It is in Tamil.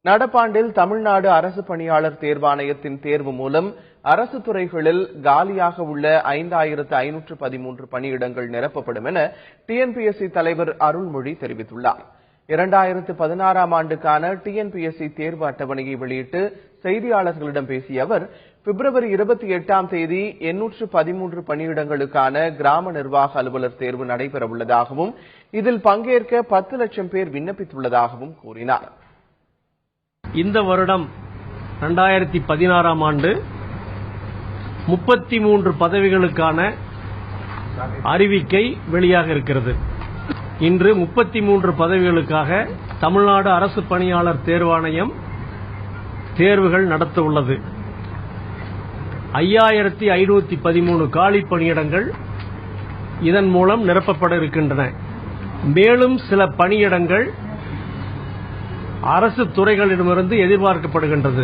நடப்பாண்டில் தமிழ்நாடு அரசு பணியாளர் தேர்வாணையத்தின் தேர்வு மூலம் அரசு துறைகளில் காலியாக உள்ள 5513 பணியிடங்கள் நிரப்பப்படும் என டிஎன்பிஎஸ்சி தலைவர் அருள்மொழி தெரிவித்துள்ளார். 2016ஆம் ஆண்டுக்கான டிஎன்பிஎஸ்சி தேர்வு அட்டவணையை வெளியிட்டு செய்தியாளர்களிடம் பேசிய அவர், பிப்ரவரி 28ஆம் தேதி 813 பணியிடங்களுக்கான கிராம நிர்வாக அலுவலர் தேர்வு நடைபெறவுள்ளதாகவும் இதில் பங்கேற்க 10 லட்சம் பேர் விண்ணப்பித்துள்ளதாகவும் கூறினார். இந்த வருடம் 2016ஆம் ஆண்டு 33 பதவிகளுக்கான அறிவிக்கை வெளியாக இருக்கிறது. இன்று 33 பதவிகளுக்காக தமிழ்நாடு அரசு பணியாளர் தேர்வாணையம் தேர்வுகள் நடத்த உள்ளது. 5513 காலி பணியிடங்கள் இதன் மூலம் நிரப்பப்பட இருக்கின்றன. மேலும் சில பணியிடங்கள் அரசு துறைகளிடமிருந்து எதிர்பார்க்கப்படுகின்றது.